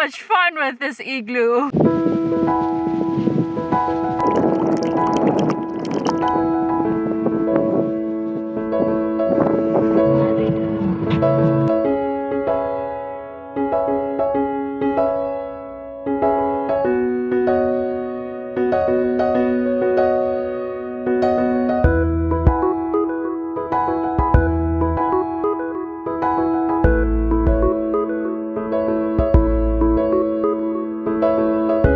much fun with this igloo.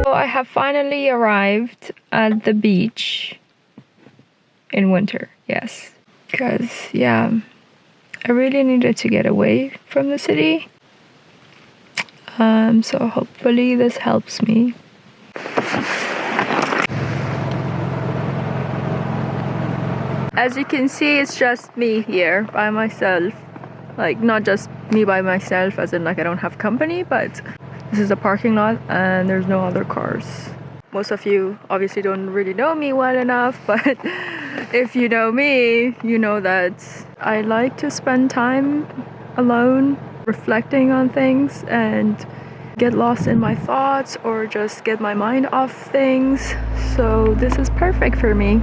I have finally arrived at the beach in winter, yes. Because, yeah, I really needed to get away from the city. So hopefully this helps me. As you can see, it's just me here by myself. Like, not just me by myself, as in like I don't have company, but this is a parking lot and there's no other cars. Most of you obviously don't really know me well enough, but if you know me, you know that I like to spend time alone, reflecting on things and get lost in my thoughts or just get my mind off things. So this is perfect for me.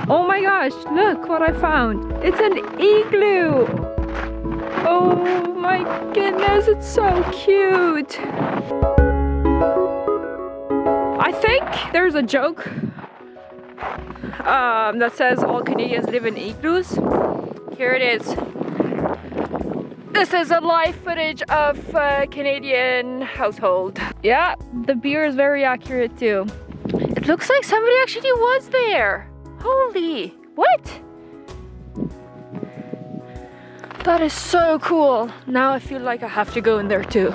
Oh my gosh, look what I found. It's an igloo. Oh my goodness, it's so cute. I think there's a joke that says all Canadians live in igloos. Here it is. This is a live footage of a Canadian household. Yeah, the beer is very accurate too. It looks like somebody actually was there. Holy, what? That is so cool. Now I feel like I have to go in there too.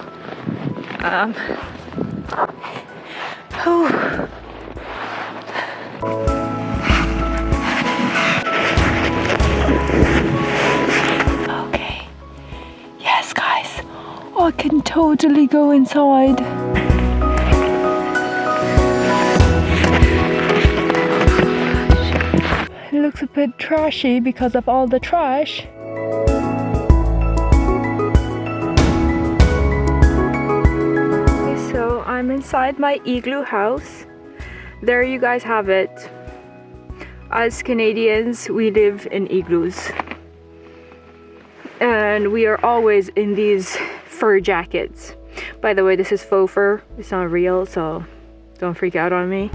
Okay. Yes, guys. I can totally go inside. It looks a bit trashy because of all the trash. So I'm inside my igloo house. There you guys have it. As Canadians, we live in igloos. And we are always in these fur jackets. By the way, this is faux fur. It's not real, so don't freak out on me.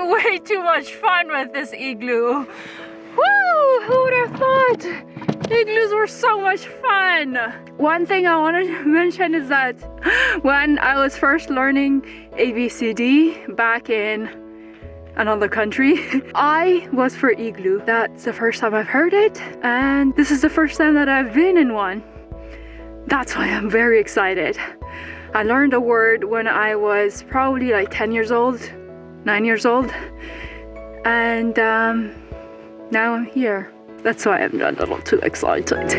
Way too much fun with this igloo. Woo! Who would have thought? Igloos were so much fun. One thing I wanted to mention is that when I was first learning ABCD back in another country, I was for igloo. That's the first time I've heard it, and this is the first time that I've been in one. That's why I'm very excited. I learned a word when I was probably like 10 years old. 9 years old, and now I'm here. That's why I'm a little too excited.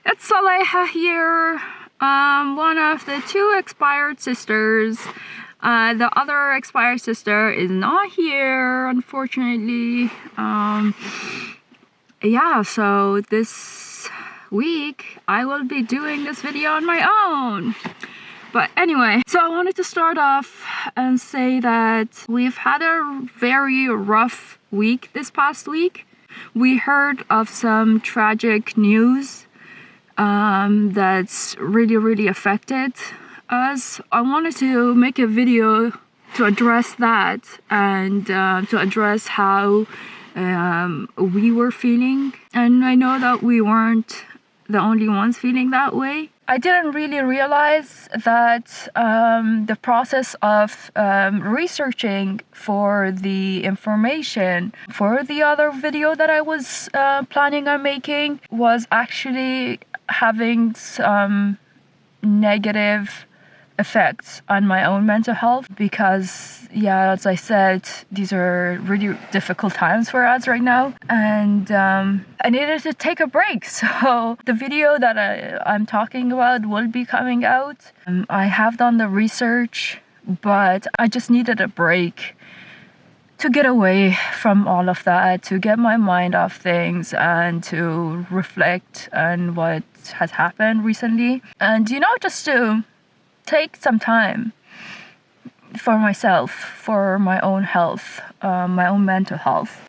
It's Saleha here, one of the two expired sisters. The other expired sister is not here, unfortunately. Yeah, so this week I will be doing this video on my own. But anyway, so I wanted to start off and say that we've had a very rough week this past week. We heard of some tragic news that's really affected us. I wanted to make a video to address that and to address how we were feeling. And I know that we weren't the only ones feeling that way. I didn't really realize that the process of researching for the information for the other video that I was planning on making was actually having some negative effects on my own mental health, because as I said, these are really difficult times for us right now, and I needed to take a break. So the video that I'm talking about will be coming out. I have done the research, but I just needed a break to get away from all of that, to get my mind off things and to reflect on what has happened recently, and just to take some time for myself, for my own health, my own mental health.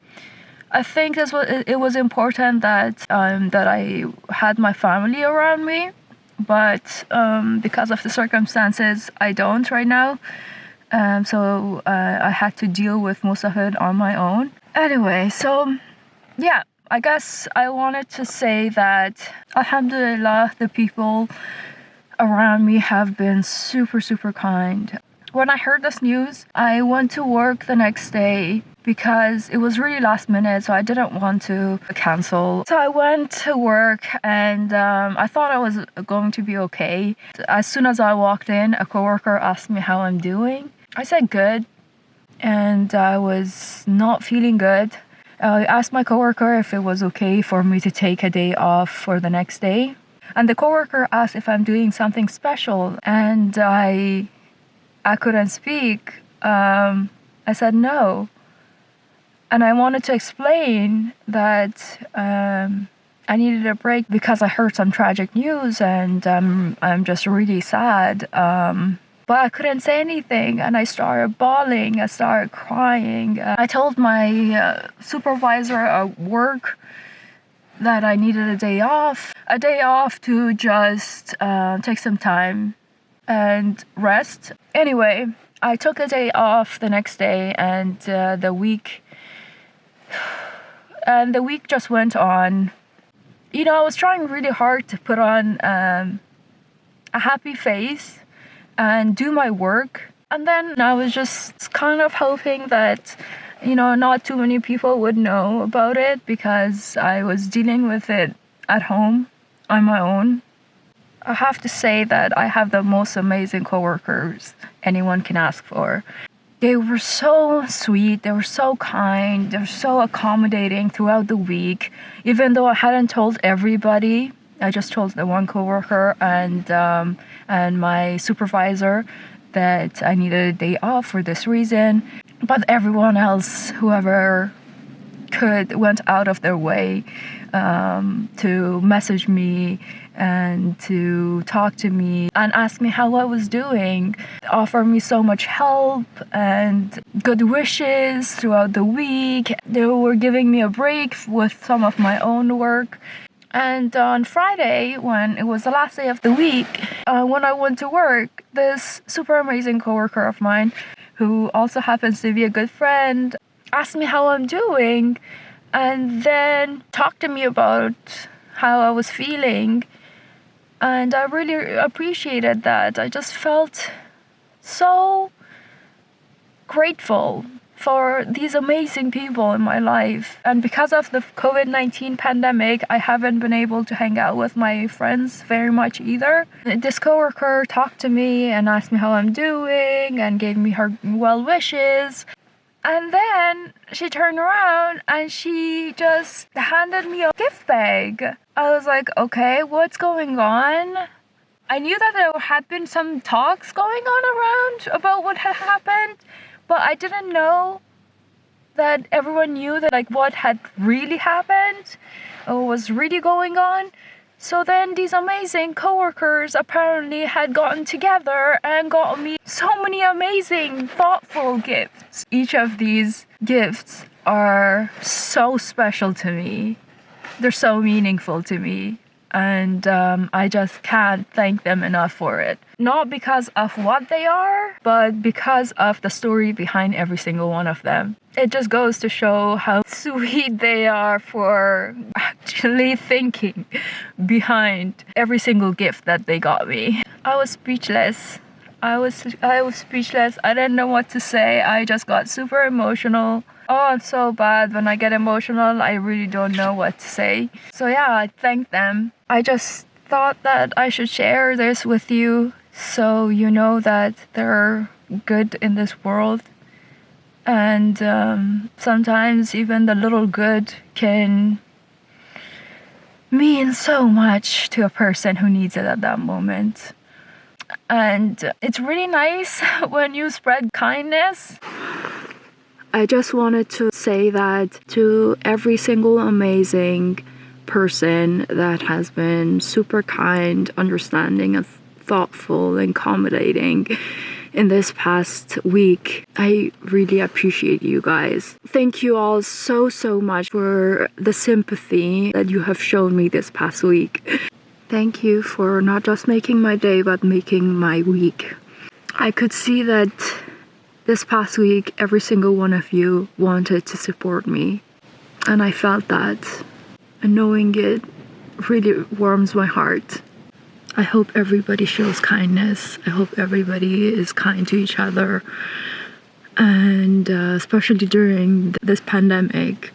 I think it was important that I had my family around me, but because of the circumstances, I don't right now. So I had to deal with most of it on my own. Anyway, so I guess I wanted to say that Alhamdulillah, the people around me have been super kind. When I heard this news, I went to work the next day because it was really last minute, so I didn't want to cancel. So I went to work, and I thought I was going to be okay. As soon as I walked in, a coworker asked me how I'm doing. I said good, and I was not feeling good. I asked my coworker if it was okay for me to take a day off for the next day. And the coworker asked if I'm doing something special, and I couldn't speak. I said no, and I wanted to explain that I needed a break because I heard some tragic news, and I'm just really sad. But I couldn't say anything, and I started bawling. I started crying. I told my supervisor at work that I needed a day off to just take some time and rest. Anyway, I took a day off the next day, and the week just went on. I was trying really hard to put on a happy face and do my work, and then I was just kind of hoping that not too many people would know about it, because I was dealing with it at home on my own. I have to say that I have the most amazing coworkers anyone can ask for. They were so sweet, they were so kind, they were so accommodating throughout the week. Even though I hadn't told everybody, I just told the one coworker and my supervisor that I needed a day off for this reason. But everyone else, whoever could, went out of their way to message me and to talk to me and ask me how I was doing, offer me so much help and good wishes throughout the week. They were giving me a break with some of my own work. And on Friday, when it was the last day of the week, when I went to work, this super amazing coworker of mine, who also happens to be a good friend, asked me how I'm doing, and then talked to me about how I was feeling. And I really appreciated that. I just felt so grateful for these amazing people in my life. And because of the COVID-19 pandemic, I haven't been able to hang out with my friends very much either. This coworker talked to me and asked me how I'm doing and gave me her well wishes. And then she turned around and she just handed me a gift bag. I was like, okay, what's going on? I knew that there had been some talks going on around about what had happened, but I didn't know that everyone knew that what had really happened or was really going on. So then these amazing coworkers apparently had gotten together and got me so many amazing, thoughtful gifts. Each of these gifts are so special to me. They're so meaningful to me. and I just can't thank them enough for it. Not because of what they are, but because of the story behind every single one of them. It just goes to show how sweet they are for actually thinking behind every single gift that they got me. I was speechless. I was speechless. I didn't know what to say. I just got super emotional. Oh, I'm so bad. When I get emotional, I really don't know what to say. So yeah, I thank them. I just thought that I should share this with you so you know that they're good in this world. And sometimes even the little good can mean so much to a person who needs it at that moment. And it's really nice when you spread kindness. I just wanted to say that to every single amazing person that has been super kind, understanding, and thoughtful, and accommodating in this past week. I really appreciate you guys. Thank you all so much for the sympathy that you have shown me this past week. Thank you for not just making my day, but making my week. I could see that this past week, every single one of you wanted to support me. And I felt that. And knowing it really warms my heart. I hope everybody shows kindness. I hope everybody is kind to each other. And especially during this pandemic,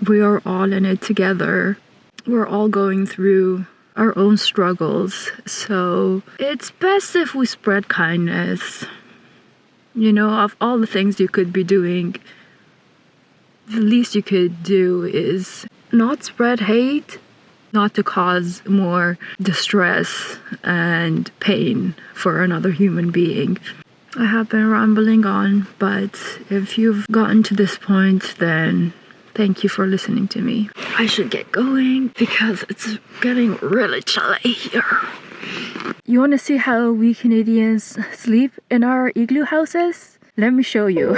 we are all in it together. We're all going through our own struggles. So it's best if we spread kindness. You know, of all the things you could be doing, the least you could do is not spread hate, not to cause more distress and pain for another human being. I have been rambling on, but if you've gotten to this point, then thank you for listening to me. I should get going because it's getting really chilly here. You want to see how we Canadians sleep in our igloo houses? Let me show you.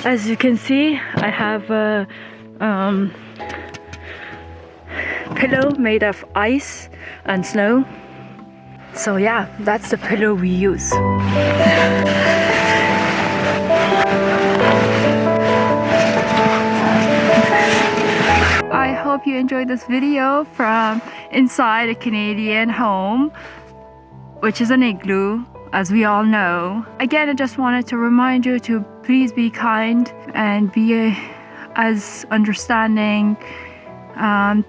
As you can see, I have a pillow made of ice and snow. So yeah, that's the pillow we use. I hope you enjoyed this video from inside a Canadian home, which is an igloo, as we all know. Again, I just wanted to remind you to please be kind and be as understanding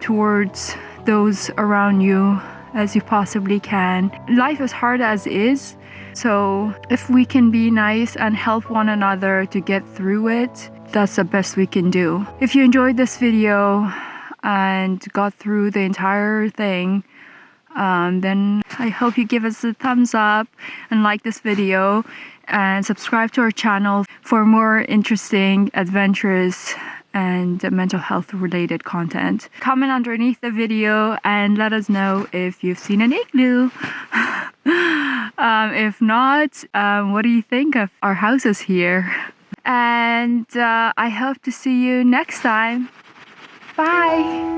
towards those around you as you possibly can. Life is hard as is, so if we can be nice and help one another to get through it, that's the best we can do. If you enjoyed this video and got through the entire thing, then I hope you give us a thumbs up and like this video and subscribe to our channel for more interesting, adventurous, and mental health related content. Comment underneath the video and let us know if you've seen an igloo. If not, what do you think of our houses here? And I hope to see you next time. Bye.